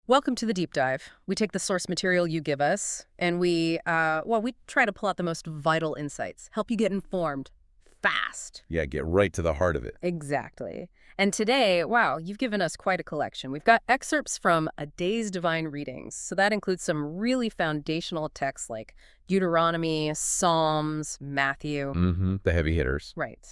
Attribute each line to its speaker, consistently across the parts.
Speaker 1: Welcome to the deep dive. We take the source material you give us, and we try to pull out the most vital insights, help you get informed fast.
Speaker 2: Yeah, get right to the heart of it.
Speaker 1: Exactly. And today, wow, you've given us quite a collection. We've got excerpts from a day's divine readings. So that includes some really foundational texts like Deuteronomy, Psalms, Matthew.
Speaker 2: The heavy hitters.
Speaker 1: Right.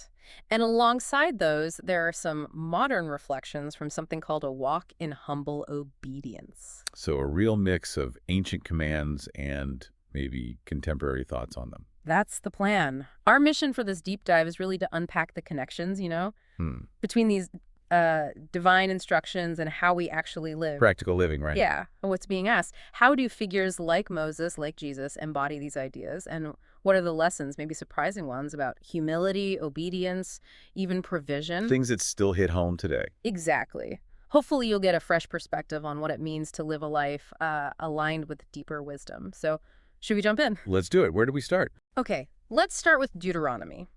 Speaker 1: And alongside those, there are some modern reflections from something called A Walk in Humble Obedience.
Speaker 2: So a real mix of ancient commands and maybe contemporary thoughts on them.
Speaker 1: That's the plan. Our mission for this deep dive is really to unpack the connections, between these divine instructions and how we actually live.
Speaker 2: Practical living, right?
Speaker 1: Yeah. What's being asked, how do figures like Moses, like Jesus, embody these ideas? And what are the lessons, maybe surprising ones, about humility, obedience, even provision?
Speaker 2: Things that still hit home today.
Speaker 1: Exactly. Hopefully you'll get a fresh perspective on what it means to live a life aligned with deeper wisdom. So should we jump in?
Speaker 2: Let's do it. Where do we start?
Speaker 1: Okay, let's start with Deuteronomy.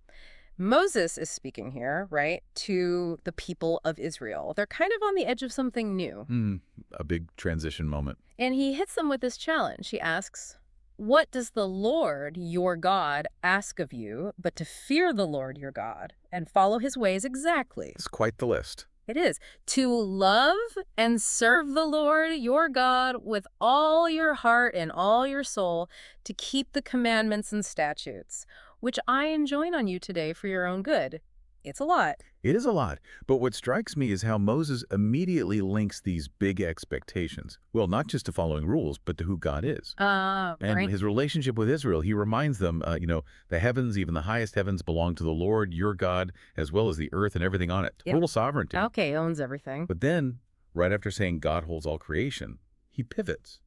Speaker 1: Moses is speaking here, right, to the people of Israel. They're kind of on the edge of something new.
Speaker 2: A big transition moment.
Speaker 1: And he hits them with this challenge. He asks, "What does the Lord, your God, ask of you, but to fear the Lord, your God, and follow his ways exactly?"
Speaker 2: It's quite the list.
Speaker 1: It is. To love and serve the Lord, your God, with all your heart and all your soul, to keep the commandments and statutes, which I enjoin on you today for your own good. It's a lot.
Speaker 2: It is a lot. But what strikes me is how Moses immediately links these big expectations. Well, not just to following rules, but to who God is. And
Speaker 1: Right.
Speaker 2: his relationship with Israel, he reminds them, the heavens, even the highest heavens, belong to the Lord, your God, as well as the earth and everything on it.
Speaker 1: Yep.
Speaker 2: Total sovereignty.
Speaker 1: Okay, owns everything.
Speaker 2: But then, right after saying God holds all creation, he pivots.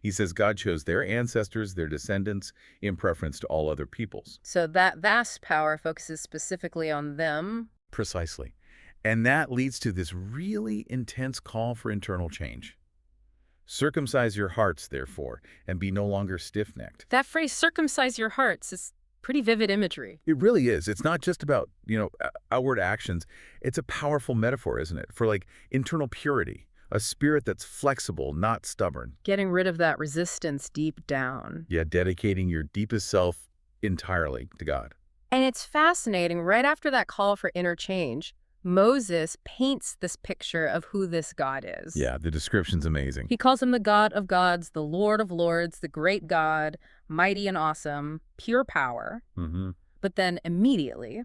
Speaker 2: He says God chose their ancestors, their descendants, in preference to all other peoples.
Speaker 1: So that vast power focuses specifically on them.
Speaker 2: Precisely. And that leads to this really intense call for internal change. Circumcise your hearts, therefore, and be no longer stiff-necked.
Speaker 1: That phrase, circumcise your hearts, is pretty vivid imagery.
Speaker 2: It really is. It's not just about, outward actions. It's a powerful metaphor, isn't it? For internal purity, a spirit that's flexible, not stubborn.
Speaker 1: Getting rid of that resistance deep down.
Speaker 2: Yeah, dedicating your deepest self entirely to God.
Speaker 1: And it's fascinating, right after that call for inner change, Moses paints this picture of who this God is.
Speaker 2: Yeah, the description's amazing.
Speaker 1: He calls him the God of gods, the Lord of lords, the great God, mighty and awesome, pure power. But then immediately,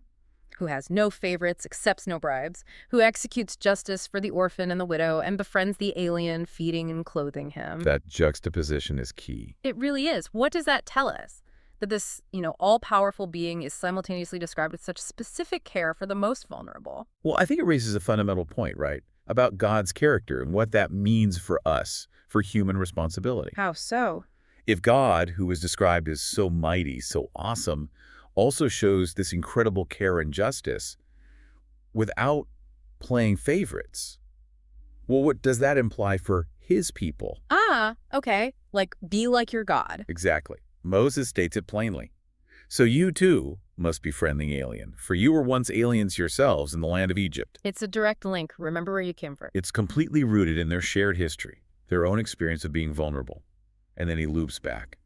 Speaker 1: who has no favorites, accepts no bribes, who executes justice for the orphan and the widow, and befriends the alien, feeding and clothing him.
Speaker 2: That juxtaposition is key.
Speaker 1: It really is. What does that tell us? That this, all-powerful being is simultaneously described with such specific care for the most vulnerable.
Speaker 2: Well, I think it raises a fundamental point, right? About God's character and what that means for us, for human responsibility.
Speaker 1: How so?
Speaker 2: If God, who is described as so mighty, so awesome, also shows this incredible care and justice without playing favorites, well, what does that imply for his people?
Speaker 1: Okay. Like, be like your God.
Speaker 2: Exactly. Moses states it plainly. So you, too, must befriend the alien, for you were once aliens yourselves in the land of Egypt.
Speaker 1: It's a direct link. Remember where you came from.
Speaker 2: It's completely rooted in their shared history, their own experience of being vulnerable. And then he loops back.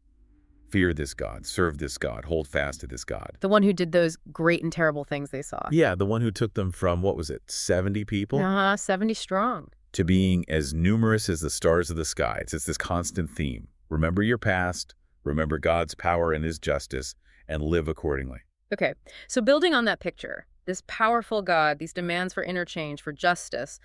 Speaker 2: Fear this God, serve this God, hold fast to this God.
Speaker 1: The one who did those great and terrible things they saw.
Speaker 2: Yeah, the one who took them from, 70 people?
Speaker 1: 70 strong.
Speaker 2: To being as numerous as the stars of the sky. It's this constant theme. Remember your past, remember God's power and his justice, and live accordingly.
Speaker 1: Okay, so building on that picture, this powerful God, these demands for interchange, for justice,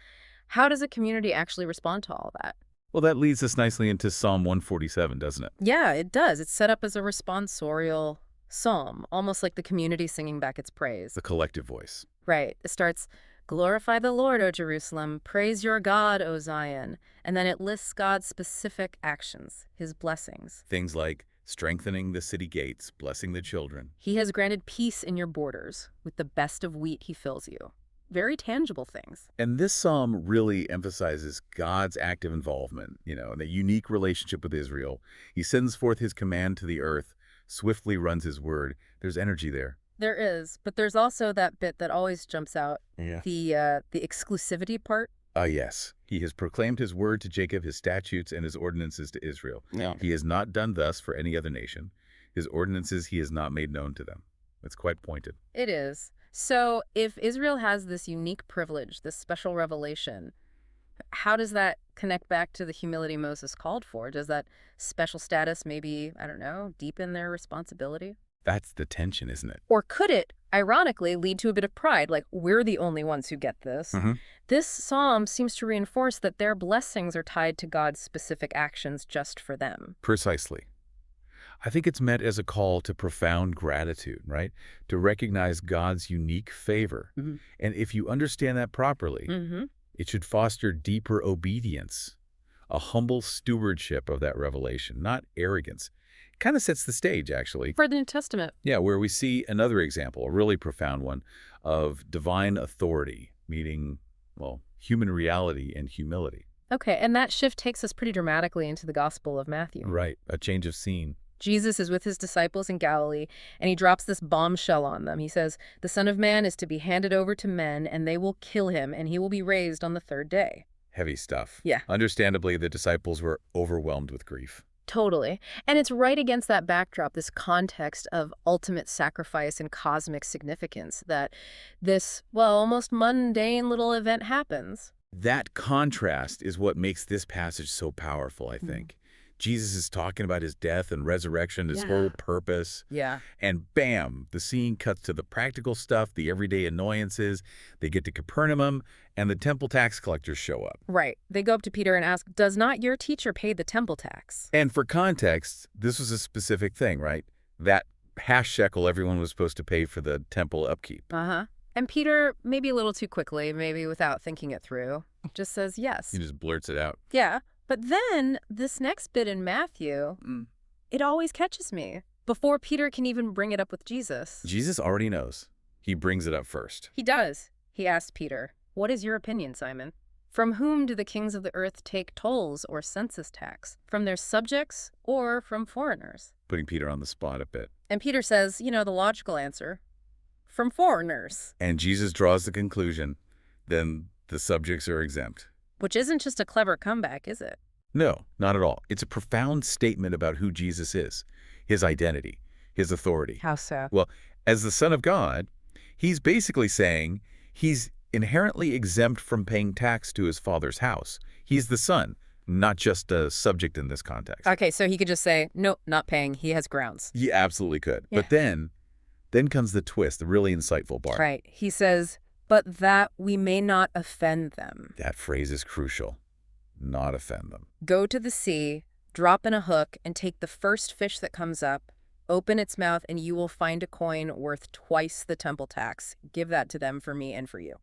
Speaker 1: how does a community actually respond to all that?
Speaker 2: Well, that leads us nicely into Psalm 147, doesn't it?
Speaker 1: Yeah, it does. It's set up as a responsorial psalm, almost like the community singing back its praise.
Speaker 2: The collective voice.
Speaker 1: Right. It starts, "Glorify the Lord, O Jerusalem. Praise your God, O Zion." And then it lists God's specific actions, his blessings.
Speaker 2: Things like strengthening the city gates, blessing the children.
Speaker 1: He has granted peace in your borders. With the best of wheat, he fills you. Very tangible things.
Speaker 2: And this psalm really emphasizes God's active involvement, and the unique relationship with Israel. He sends forth his command to the earth, swiftly runs his word. There's energy there.
Speaker 1: There is, but there's also that bit that always jumps out.
Speaker 2: Yeah.
Speaker 1: The exclusivity part.
Speaker 2: Ah, yes. He has proclaimed his word to Jacob, his statutes and his ordinances to Israel.
Speaker 3: Yeah.
Speaker 2: He has not done thus for any other nation. His ordinances he has not made known to them. It's quite pointed.
Speaker 1: It is. So if Israel has this unique privilege, this special revelation, how does that connect back to the humility Moses called for? Does that special status maybe, I don't know, deepen their responsibility?
Speaker 2: That's the tension, isn't it?
Speaker 1: Or could it, ironically, lead to a bit of pride, like we're the only ones who get this? This psalm seems to reinforce that their blessings are tied to God's specific actions just for them.
Speaker 2: Precisely. I think it's meant as a call to profound gratitude, right? To recognize God's unique favor. And if you understand that properly, it should foster deeper obedience, a humble stewardship of that revelation, not arrogance. It kind of sets the stage, actually.
Speaker 1: For the New Testament.
Speaker 2: Yeah, where we see another example, a really profound one, of divine authority, meaning, well, human reality and humility.
Speaker 1: Okay, and that shift takes us pretty dramatically into the Gospel of Matthew.
Speaker 2: Right, a change of scene.
Speaker 1: Jesus is with his disciples in Galilee, and he drops this bombshell on them. He says, the Son of Man is to be handed over to men, and they will kill him, and he will be raised on the third day.
Speaker 2: Heavy stuff.
Speaker 1: Yeah.
Speaker 2: Understandably, the disciples were overwhelmed with grief.
Speaker 1: Totally. And it's right against that backdrop, this context of ultimate sacrifice and cosmic significance, that this, well, almost mundane little event happens.
Speaker 2: That contrast is what makes this passage so powerful, I think. Jesus is talking about his death and resurrection, his whole purpose.
Speaker 1: Yeah.
Speaker 2: And bam, the scene cuts to the practical stuff, the everyday annoyances. They get to Capernaum, and the temple tax collectors show up.
Speaker 1: Right. They go up to Peter and ask, does not your teacher pay the temple tax?
Speaker 2: And for context, this was a specific thing, right? That half shekel everyone was supposed to pay for the temple upkeep.
Speaker 1: And Peter, maybe a little too quickly, maybe without thinking it through, just says yes.
Speaker 2: He just blurts it out.
Speaker 1: Yeah. But then this next bit in Matthew, it always catches me. Before Peter can even bring it up with Jesus.
Speaker 2: Jesus already knows. He brings it up first.
Speaker 1: He does. He asked Peter, what is your opinion, Simon? From whom do the kings of the earth take tolls or census tax? From their subjects or from foreigners?
Speaker 2: Putting Peter on the spot a bit.
Speaker 1: And Peter says, you know, the logical answer, from foreigners.
Speaker 2: And Jesus draws the conclusion, then the subjects are exempt.
Speaker 1: Which isn't just a clever comeback, is it?
Speaker 2: No, not at all. It's a profound statement about who Jesus is, his identity, his authority.
Speaker 1: How so?
Speaker 2: Well, as the Son of God, he's basically saying he's inherently exempt from paying tax to his Father's house. He's the Son, not just a subject in this context.
Speaker 1: Okay, so he could just say, nope, not paying. He has grounds.
Speaker 2: He absolutely could.
Speaker 1: Yeah.
Speaker 2: But then comes the twist, the really insightful part.
Speaker 1: Right. He says, but that we may not offend them.
Speaker 2: That phrase is crucial. Not offend them.
Speaker 1: Go to the sea, drop in a hook, and take the first fish that comes up, open its mouth, and you will find a coin worth twice the temple tax. Give that to them for me and for you.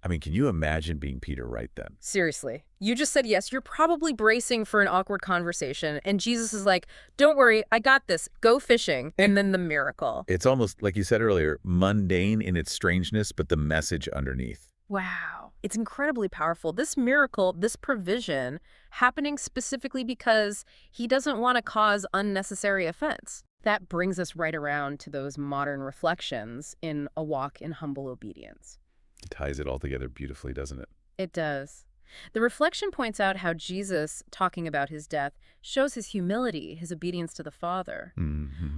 Speaker 2: I mean, can you imagine being Peter right then?
Speaker 1: Seriously. You just said yes. You're probably bracing for an awkward conversation, and Jesus is like, don't worry, I got this. Go fishing. And then the miracle.
Speaker 2: It's almost, like you said earlier, mundane in its strangeness, but the message underneath.
Speaker 1: Wow. It's incredibly powerful. This miracle, this provision, happening specifically because he doesn't want to cause unnecessary offense. That brings us right around to those modern reflections in a walk in humble obedience.
Speaker 2: It ties it all together beautifully, doesn't it?
Speaker 1: It does. The reflection points out how Jesus, talking about his death, shows his humility, his obedience to the Father.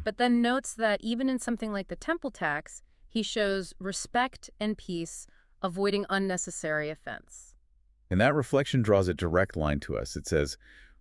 Speaker 1: But then notes that even in something like the temple tax, he shows respect and peace, avoiding unnecessary offense.
Speaker 2: And that reflection draws a direct line to us. It says,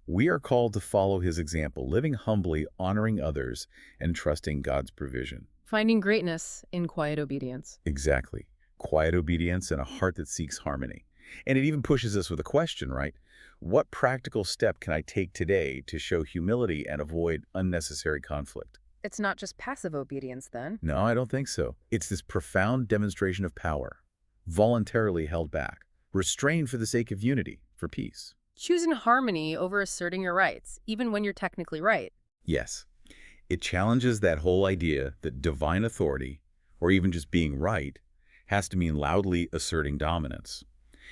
Speaker 2: we are called to follow his example, living humbly, honoring others, and trusting God's provision.
Speaker 1: Finding greatness in quiet obedience.
Speaker 2: Exactly. Quiet obedience and a heart that seeks harmony. And it even pushes us with a question, right? What practical step can I take today to show humility and avoid unnecessary conflict?
Speaker 1: It's not just passive obedience, then.
Speaker 2: No, I don't think so. It's this profound demonstration of power, voluntarily held back, restrained for the sake of unity, for peace.
Speaker 1: Choosing harmony over asserting your rights, even when you're technically right.
Speaker 2: Yes. It challenges that whole idea that divine authority, or even just being right, has to mean loudly asserting dominance.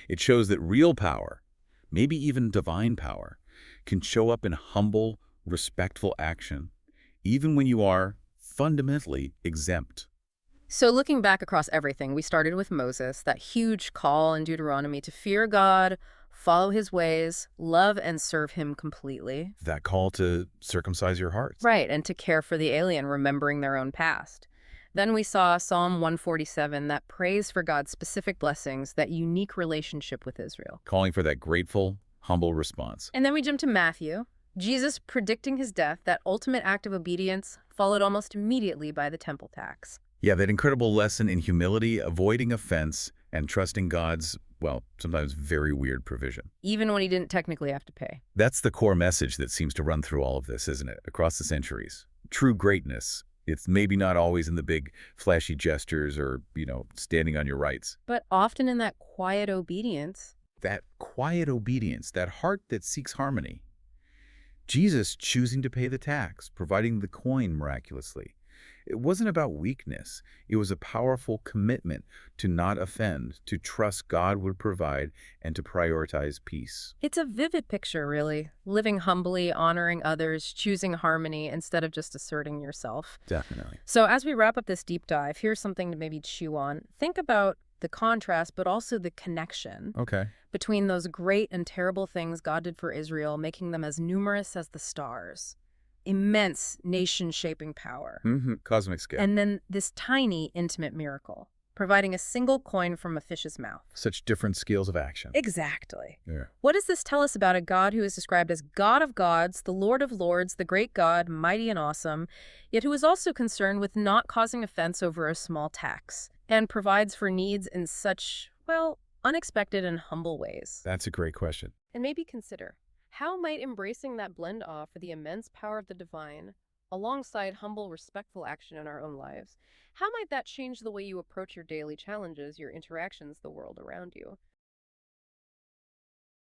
Speaker 2: It shows that real power, maybe even divine power, can show up in humble, respectful action, even when you are fundamentally exempt.
Speaker 1: So looking back across everything, we started with Moses, that huge call in Deuteronomy to fear God, follow his ways, love and serve him completely.
Speaker 2: That call to circumcise your hearts.
Speaker 1: Right, and to care for the alien, remembering their own past. Then we saw Psalm 147 that prays for God's specific blessings, that unique relationship with Israel.
Speaker 2: Calling for that grateful, humble response.
Speaker 1: And then we jumped to Matthew, Jesus predicting his death, that ultimate act of obedience, followed almost immediately by the temple tax.
Speaker 2: Yeah, that incredible lesson in humility, avoiding offense, and trusting God's, well, sometimes very weird provision.
Speaker 1: Even when he didn't technically have to pay.
Speaker 2: That's the core message that seems to run through all of this, isn't it? Across the centuries. True greatness. It's maybe not always in the big, flashy gestures or, standing on your rights.
Speaker 1: But often in that quiet obedience.
Speaker 2: That quiet obedience, that heart that seeks harmony. Jesus choosing to pay the tax, providing the coin miraculously. It wasn't about weakness. It was a powerful commitment to not offend, to trust God would provide, and to prioritize peace.
Speaker 1: It's a vivid picture, really. Living humbly, honoring others, choosing harmony instead of just asserting yourself.
Speaker 2: Definitely.
Speaker 1: So as we wrap up this deep dive, here's something to maybe chew on. Think about the contrast, but also the connection between those great and terrible things God did for Israel, making them as numerous as the stars. Immense nation-shaping power.
Speaker 2: Cosmic scale.
Speaker 1: And then this tiny, intimate miracle, providing a single coin from a fish's mouth.
Speaker 2: Such different scales of action.
Speaker 1: Exactly.
Speaker 2: Yeah.
Speaker 1: What does this tell us about a God who is described as God of gods, the Lord of lords, the great God, mighty and awesome, yet who is also concerned with not causing offense over a small tax, and provides for needs in such, well, unexpected and humble ways?
Speaker 2: That's a great question.
Speaker 1: And maybe consider, how might embracing that blend offer the immense power of the divine, alongside humble, respectful action in our own lives? How might that change the way you approach your daily challenges, your interactions, the world around you?